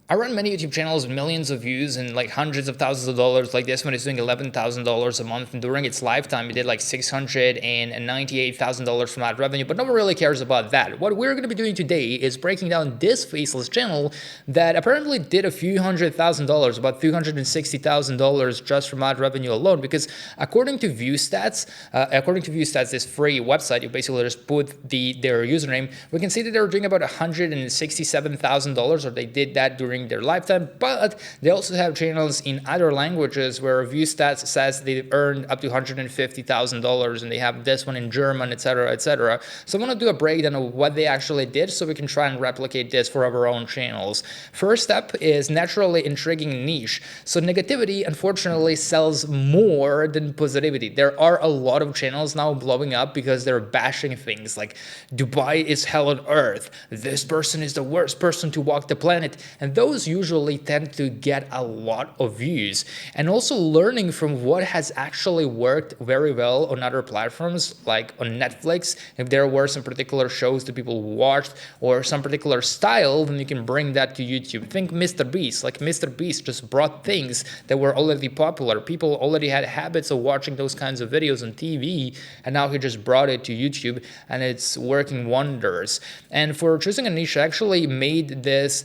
I run many YouTube channels with millions of views and like hundreds of thousands of dollars. Like this one is doing $11,000 a month, and during its lifetime, it did like $698,000 from ad revenue. But no one really cares about that. What we're going to be doing today is breaking down this Faceless channel that apparently did a few $100,000, about $360,000 just from ad revenue alone. Because according to ViewStats, this free website, you basically just put their username. We can see that they're doing about $167,000, or they did that during their lifetime, but they also have channels in other languages where ViewStats says they've earned up to $150,000, and they have this one in German, etc., etc. So I want to do a breakdown of what they actually did so we can try and replicate this for our own channels. First step is naturally intriguing niche. So negativity, unfortunately, sells more than positivity. There are a lot of channels now blowing up because they're bashing things like Dubai is hell on earth, this person is the worst person to walk the planet, and those usually tend to get a lot of views. And also learning from what has actually worked very well on other platforms, like on Netflix. If there were some particular shows that people watched or some particular style, then you can bring that to YouTube. Think Mr. Beast. Like Mr. Beast just brought things that were already popular. People already had habits of watching those kinds of videos on TV, and now he just brought it to YouTube, and it's working wonders. And for choosing a niche, I actually made this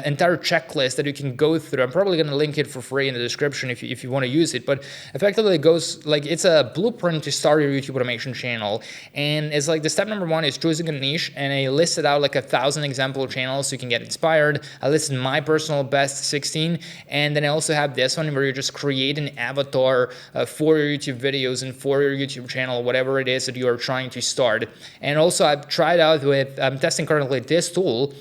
entire checklist that you can go through. I'm probably going to link it for free in the description if you want to use it, but effectively it goes like it's a blueprint to start your YouTube automation channel. And it's like the step number one is choosing a niche, and I listed out like 1,000 example channels so you can get inspired. I listed my personal best 16, and then I also have this one where you just create an avatar for your YouTube videos and for your YouTube channel, whatever it is that you are trying to start. And also I've tried out I'm testing currently this tool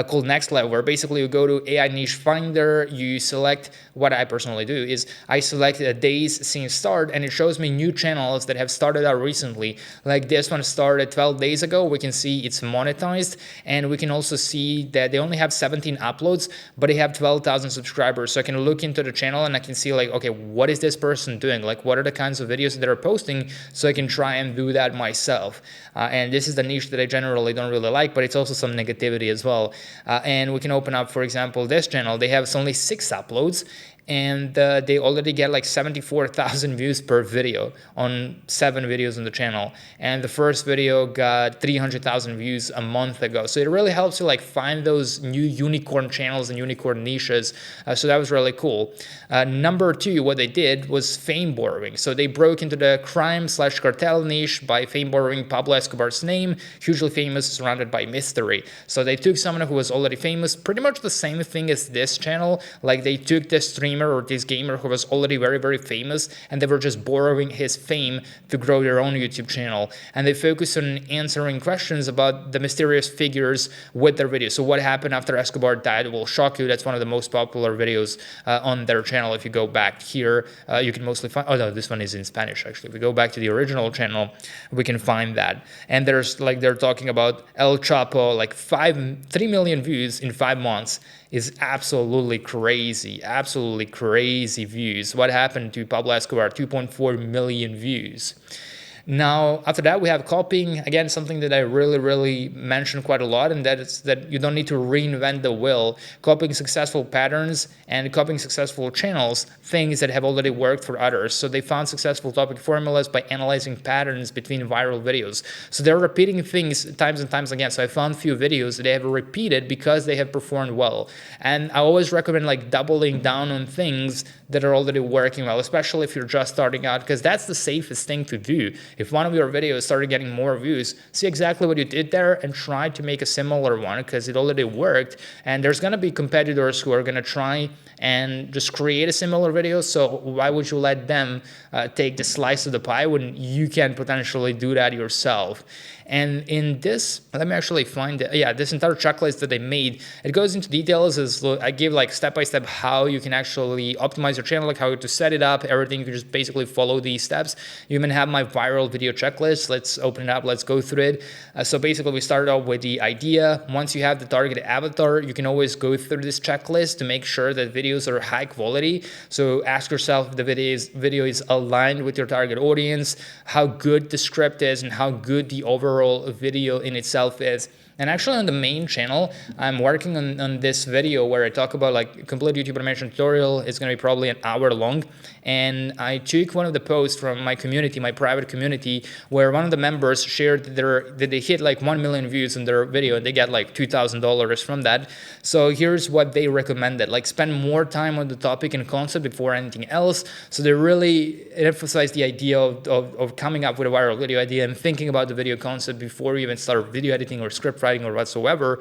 called Next Level, where basically you go to AI Niche Finder, you select, what I personally do is I select days since start, and it shows me new channels that have started out recently. Like this one started 12 days ago. We can see it's monetized, and we can also see that they only have 17 uploads, but they have 12,000 subscribers. So I can look into the channel and I can see like, okay, what is this person doing? Like what are the kinds of videos that they're posting, so I can try and do that myself. And this is the niche that I generally don't really like, but it's also some negativity as well. And we can open up, for example, this channel. They have only 6 uploads, and they already get like 74,000 views per video on 7 videos on the channel, and the first video got 300,000 views a month ago. So it really helps you like find those new unicorn channels and unicorn niches. So that was really cool. Number 2, what they did was fame borrowing. So they broke into the crime/cartel niche by fame borrowing Pablo Escobar's name, hugely famous, surrounded by mystery. So they took someone who was already famous, pretty much the same thing as this channel. Like they took this streamer or this gamer who was already very, very famous, and they were just borrowing his fame to grow their own YouTube channel. And they focused on answering questions about the mysterious figures with their videos. So what happened after Escobar died will shock you. That's one of the most popular videos on their channel. If you go back here, you can mostly find, oh no, this one is in Spanish actually. If we go back to the original channel, we can find that. And there's like, they're talking about El Chapo, like 3 million views in 5 months. Is absolutely crazy views. What happened to Pablo Escobar? 2.4 million views. Now, after that, we have copying. Again, something that I really mention quite a lot, and that is that you don't need to reinvent the wheel. Copying successful patterns and copying successful channels, things that have already worked for others. So they found successful topic formulas by analyzing patterns between viral videos. So they're repeating things times and times again. So I found few videos that they have repeated because they have performed well. And I always recommend like doubling down on things that are already working well, especially if you're just starting out, because that's the safest thing to do. If one of your videos started getting more views, see exactly what you did there and try to make a similar one, because it already worked. And there's going to be competitors who are going to try and just create a similar video. So why would you let them take the slice of the pie when you can potentially do that yourself? And in this, let me actually find it. Yeah, this entire checklist that I made, it goes into details. As I give like step-by-step how you can actually optimize your channel, like how to set it up, everything. You can just basically follow these steps. You even have my viral video checklist. Let's open it up. Let's go through it. So basically, we started off with the idea. Once you have the target avatar, you can always go through this checklist to make sure that videos are high quality. So ask yourself if the video is aligned with your target audience, how good the script is, and how good the overall video in itself is. And actually on the main channel, I'm working on this video where I talk about like complete YouTube automation tutorial. It's going to be probably an hour long. And I took one of the posts from my community, my private community, where one of the members shared that they hit like 1 million views in their video and they get like $2,000 from that. So here's what they recommended: like spend more time on the topic and concept before anything else. So they really emphasize the idea of coming up with a viral video idea and thinking about the video concept before you even start video editing or script writing or whatsoever.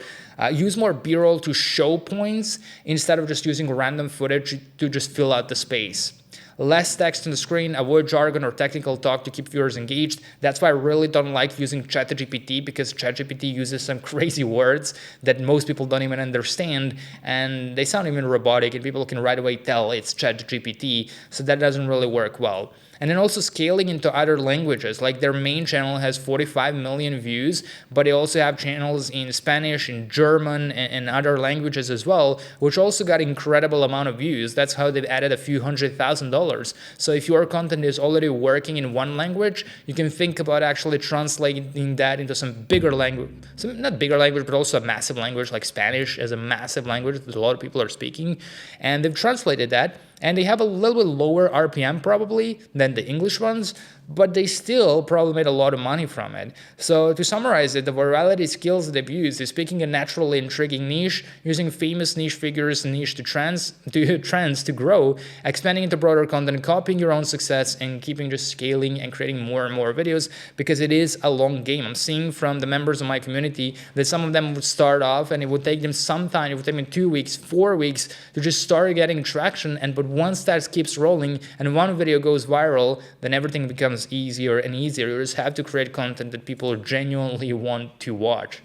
Use more B-roll to show points instead of just using random footage to just fill out the space. Less text on the screen, avoid jargon or technical talk to keep viewers engaged. That's why I really don't like using ChatGPT, because ChatGPT uses some crazy words that most people don't even understand, and they sound even robotic, and people can right away tell it's ChatGPT, so that doesn't really work well. And then also scaling into other languages. Like their main channel has 45 million views, but they also have channels in Spanish, in German, and other languages as well, which also got incredible amount of views. That's how they've added a few $100,000. So if your content is already working in one language, you can think about actually translating that into some bigger language, not bigger language, but also a massive language like Spanish is a massive language that a lot of people are speaking. And they've translated that. And they have a little bit lower RPM probably than the English ones, but they still probably made a lot of money from it. So to summarize it, the virality skills that they've used is picking a naturally intriguing niche, using famous niche figures and niche to trends to grow, expanding into broader content, copying your own success, and keeping just scaling and creating more and more videos, because it is a long game. I'm seeing from the members of my community that some of them would start off and it would take them some time, it would take them 2 weeks, 4 weeks to just start getting traction. But once that keeps rolling and one video goes viral, then everything becomes easier and easier. You just have to create content that people genuinely want to watch.